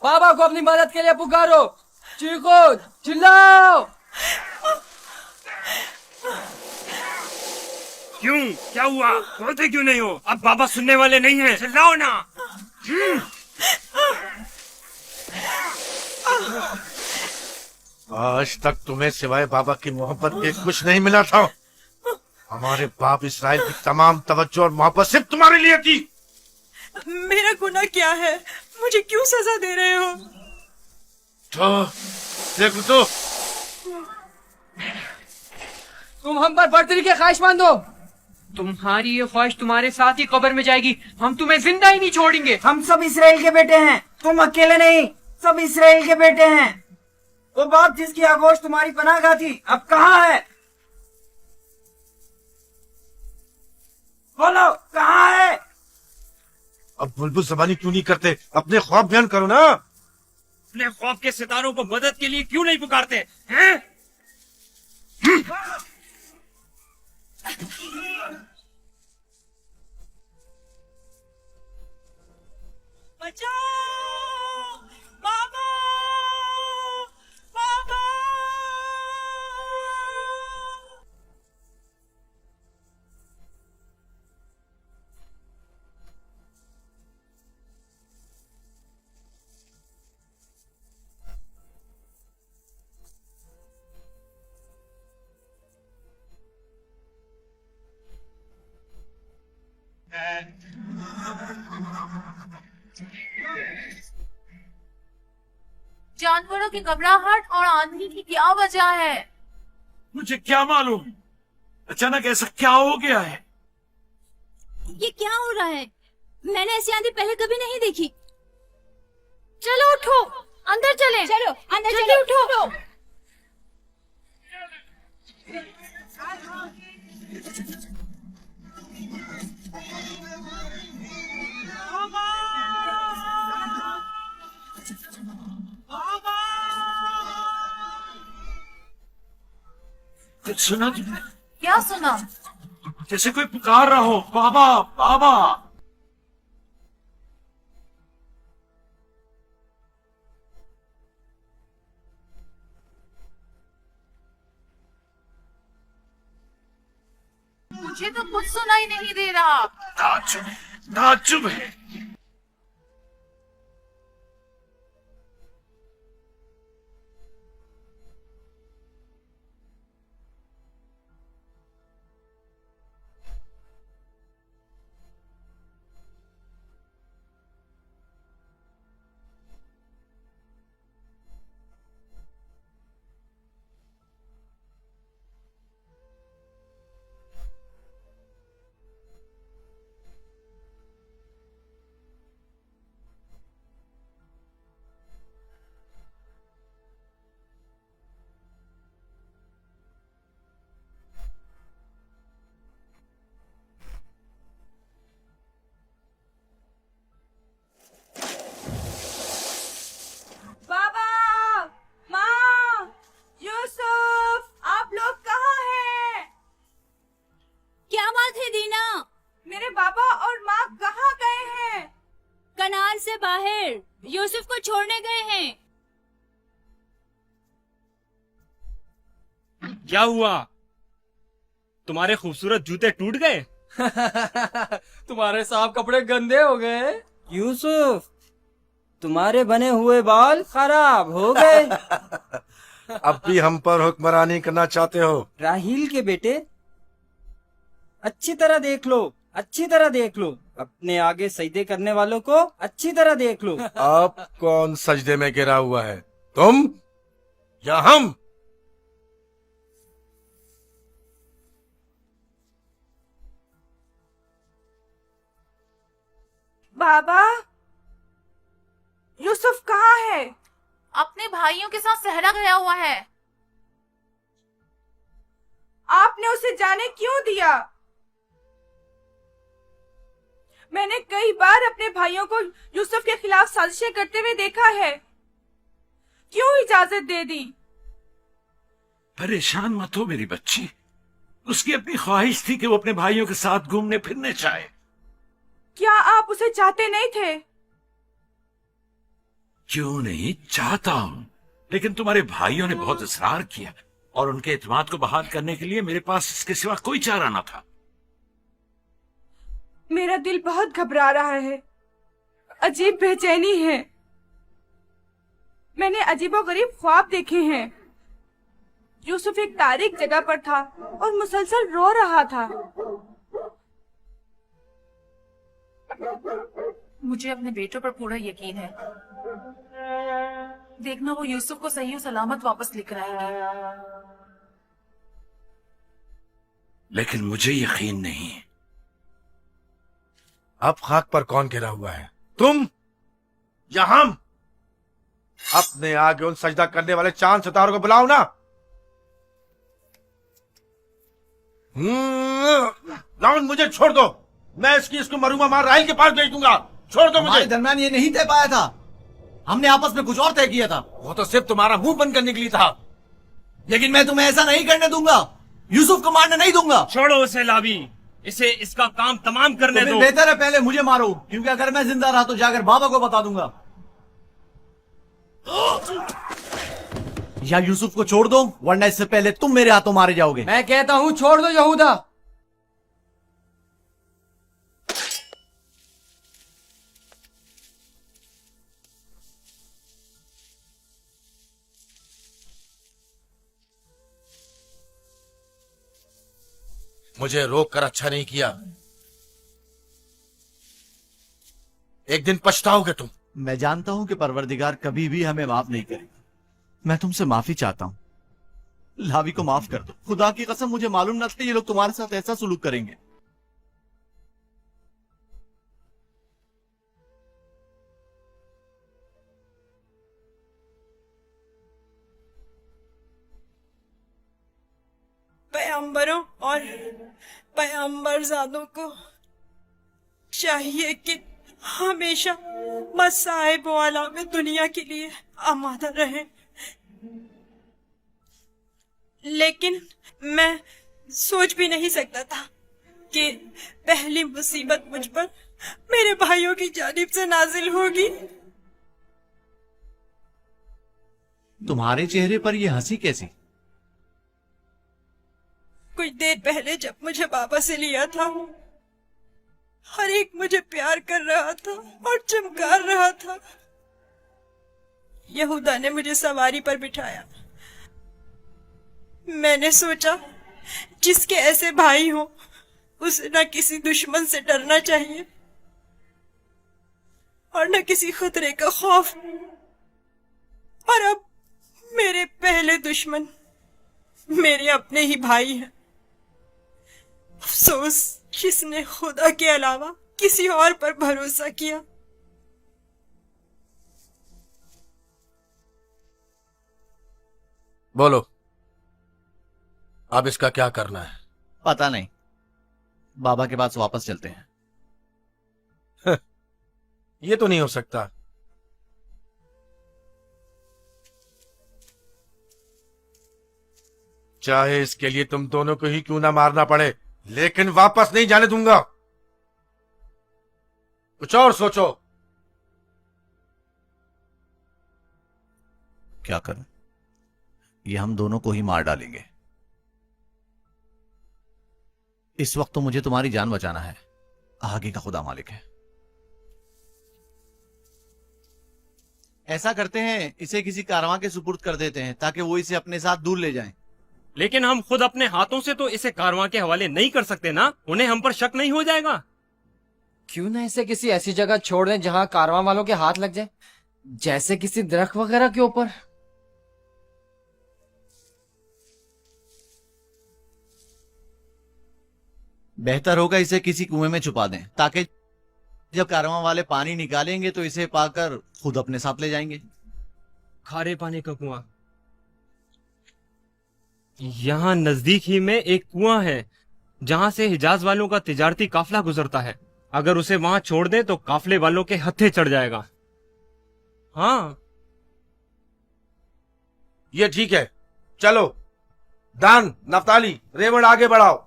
बाबा को अपनी मदद के लिए पुकारो, चीखो, चिल्लाओ। क्यों, क्या हुआ? बोलते क्यों नहीं हो? अब बाबा सुनने वाले नहीं हैं, चिल्लाओ ना। आज तक तुम्हें सिवाय बाबा की मोहब्बत के कुछ नहीं मिला था। हमारे बाप इसराइल की तमाम तवज्जो और मोहब्बत सिर्फ तुम्हारे लिए थी। मेरा गुनाह क्या है? मुझे क्यों सजा दे रहे हो? तो देख तो, तुम हम पर बर्तरी के ख्वाहिशमंद हो। तुम्हारी ये ख्वाहिश तुम्हारे साथ ही कब्र में जाएगी। हम तुम्हें जिंदा ही नहीं छोड़ेंगे। हम सब इसराइल के बेटे हैं, तुम अकेले नहीं, सब इसराइल के बेटे हैं। वो बाप जिसकी आगोश तुम्हारी पनाहगाह थी, अब कहाँ है? बोलो, कहाँ है? अब बुलबुल ज़बानी क्यों नहीं करते? अपने ख्वाब बयान करो ना। अपने ख्वाब के सितारों को मदद के लिए क्यों नहीं पुकारते हैं? बचाओ! बाबा! बाबा! जानवरों की घबराहट और आंधी की क्या वजह है? मुझे क्या मालूम, अचानक ऐसा क्या हो गया है? ये क्या हो रहा है? मैंने ऐसी आंधी पहले कभी नहीं देखी। चलो उठो, अंदर चलें। चलो अंदर चलो, उठो। कुछ सुना तुमने? क्या सुना? जैसे कोई पुकार रहा हो, बाबा बाबा। मुझे तो कुछ सुनाई नहीं दे रहा। ताज्जुब है। बाबा! माँ! यूसुफ! आप लोग कहाँ हैं? क्या बात है दीना? मेरे बाबा और माँ कहाँ गए हैं? कनान से बाहर यूसुफ को छोड़ने गए हैं। क्या हुआ? तुम्हारे खूबसूरत जूते टूट गए? तुम्हारे साफ कपड़े गंदे हो गए। यूसुफ, तुम्हारे बने हुए बाल खराब हो गए। अब भी हम पर हुक्मरानी करना चाहते हो? राहील के बेटे, अच्छी तरह देख लो, अच्छी तरह देख लो। अपने आगे सजदे करने वालों को अच्छी तरह देख लो। अब कौन सजदे में गिरा हुआ है, तुम या हम? बाबा, यूसुफ कहाँ है? अपने भाइयों के साथ सहरा गया हुआ है। आपने उसे जाने क्यों दिया? मैंने कई बार अपने भाइयों को यूसुफ के खिलाफ साजिशें करते हुए देखा है। क्यों इजाजत दे दी? परेशान मत हो मेरी बच्ची। उसकी अपनी ख्वाहिश थी कि वो अपने भाइयों के साथ घूमने फिरने चाहे। क्या आप उसे चाहते नहीं थे? क्यों नहीं, चाहता हूं, लेकिन तुम्हारे भाइयों ने बहुत इसरार किया और उनके एतमाद को बहाल करने के लिए मेरे पास इसके सिवा कोई चारा न था। मेरा दिल बहुत घबरा रहा है, अजीब बेचैनी है। मैंने अजीबोगरीब ख्वाब देखे हैं। यूसुफ एक तारीख जगह पर था और मुसलसल रो रहा था। मुझे अपने बेटों पर पूरा यकीन है। देखना वो यूसुफ को सही और सलामत वापस लेकर आएंगे। लेकिन मुझे यकीन नहीं। अब खाक पर कौन गिरा हुआ है, तुम या हम? अपने आगे उन सजदा करने वाले चांद सितारों को बुलाओ ना। राउंड, मुझे छोड़ दो। मैं इसको मरूमा मार राहिल के पास भेज दूंगा। छोड़ दो मुझे। हमारे दरमियान ये नहीं तय पाया था, हमने आपस में कुछ और तय किया था। वो तो सिर्फ तुम्हारा मुंह बंद करने के लिए था। लेकिन मैं तुम्हें ऐसा नहीं करने दूंगा, यूसुफ को मारने नहीं दूंगा। छोड़ो उसे लावी, इसे इसका काम तमाम करने दो। बेहतर है पहले मुझे मारो, क्योंकि अगर मैं जिंदा रहा तो जाकर बाबा को बता दूंगा। या यूसुफ को छोड़ दो, वरना इससे पहले तुम मेरे हाथों मारे जाओगे। मैं कहता हूँ छोड़ दो यहूदा। मुझे रोक कर अच्छा नहीं किया। एक दिन पछताओगे तुम। मैं जानता हूं कि परवरदिगार कभी भी हमें माफ नहीं करेगा। मैं तुमसे माफी चाहता हूं, लावी को माफ कर दो। खुदा की कसम मुझे मालूम न था ये लोग तुम्हारे साथ ऐसा सुलूक करेंगे। पैगंबरों और पैगंबरजादों को चाहिए कि हमेशा मसाइब वाला में दुनिया के लिए आमादा रहे। लेकिन मैं सोच भी नहीं सकता था कि पहली मुसीबत मुझ पर मेरे भाइयों की जानिब से नाजिल होगी। तुम्हारे चेहरे पर यह हंसी कैसी? कुछ देर पहले जब मुझे बाबा से लिया था, हर एक मुझे प्यार कर रहा था और चमकार रहा था। यहूदा ने मुझे सवारी पर बिठाया। मैंने सोचा जिसके ऐसे भाई हो उसे न किसी दुश्मन से डरना चाहिए और न किसी खतरे का खौफ। और अब मेरे पहले दुश्मन मेरे अपने ही भाई हैं। अफसोस जिसने खुदा के अलावा किसी और पर भरोसा किया। बोलो, अब इसका क्या करना है? पता नहीं, बाबा के पास वापस चलते हैं। ये तो नहीं हो सकता। चाहे इसके लिए तुम दोनों को ही क्यों ना मारना पड़े, लेकिन वापस नहीं जाने दूंगा। कुछ और सोचो। क्या करूं? ये हम दोनों को ही मार डालेंगे। इस वक्त तो मुझे तुम्हारी जान बचाना है, आगे का खुदा मालिक है। ऐसा करते हैं, इसे किसी कारवां के सुपुर्द कर देते हैं ताकि वो इसे अपने साथ दूर ले जाएं। लेकिन हम खुद अपने हाथों से तो इसे कारवां के हवाले नहीं कर सकते ना, उन्हें हम पर शक नहीं हो जाएगा? क्यों ना इसे किसी ऐसी जगह छोड़ दें जहां कारवां वालों के हाथ लग जाए, जैसे किसी दरख्त वगैरह के ऊपर। बेहतर होगा इसे किसी कुएं में छुपा दें ताकि जब कारवां वाले पानी निकालेंगे तो इसे पाकर खुद अपने साथ ले जाएंगे। खारे पानी का कुआं? यहाँ नजदीक ही में एक कुआं है जहां से हिजाज वालों का तिजारती काफिला गुजरता है। अगर उसे वहां छोड़ दें तो काफिले वालों के हत्थे चढ़ जाएगा। हाँ, ये ठीक है। चलो, दान, नफ्ताली, रेवण आगे बढ़ाओ।